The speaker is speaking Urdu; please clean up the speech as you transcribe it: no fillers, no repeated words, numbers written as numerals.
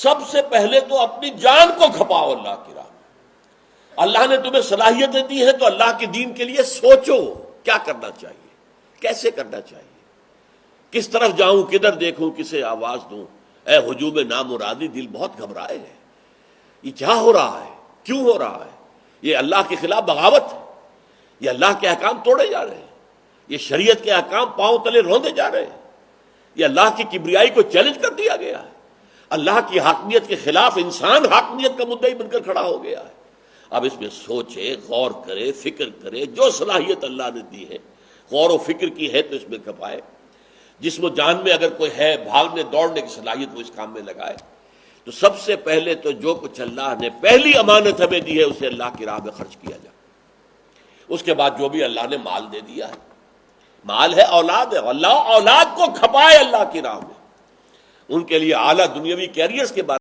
سب سے پہلے تو اپنی جان کو کھپاؤ اللہ کی راہ میں۔ اللہ نے تمہیں صلاحیتیں دی ہیں تو اللہ کے دین کے لیے سوچو کیا کرنا چاہیے، کیسے کرنا چاہیے، کس طرف جاؤں، کدھر دیکھوں، کسے آواز دوں۔ اے ہجوم نامرادی، دل بہت گھبرائے ہے، یہ کیا ہو رہا ہے، کیوں ہو رہا ہے؟ یہ اللہ کے خلاف بغاوت ہے، یہ اللہ کے احکام توڑے جا رہے ہیں، یہ شریعت کے احکام پاؤں تلے روندے جا رہے ہیں، یہ اللہ کی کبریائی کو چیلنج کر دیا گیا ہے، اللہ کی حاکمیت کے خلاف انسان حاکمیت کا مدعی بن کر کھڑا ہو گیا ہے۔ اب اس میں سوچے، غور کرے، فکر کرے، جو صلاحیت اللہ نے دی ہے غور و فکر کی ہے تو اس میں کھپائے۔ جسم و جان میں اگر کوئی ہے بھاگنے دوڑنے کی صلاحیت وہ اس کام میں لگائے۔ تو سب سے پہلے تو جو کچھ اللہ نے پہلی امانت ہمیں دی ہے اسے اللہ کی راہ میں خرچ کیا جائے۔ اس کے بعد جو بھی اللہ نے مال دے دیا ہے، مال ہے، اولاد ہے، اللہ اولاد کو کھپائے اللہ کی راہ میں، ان کے لیے اعلیٰ دنیاوی کیریئرز کے بارے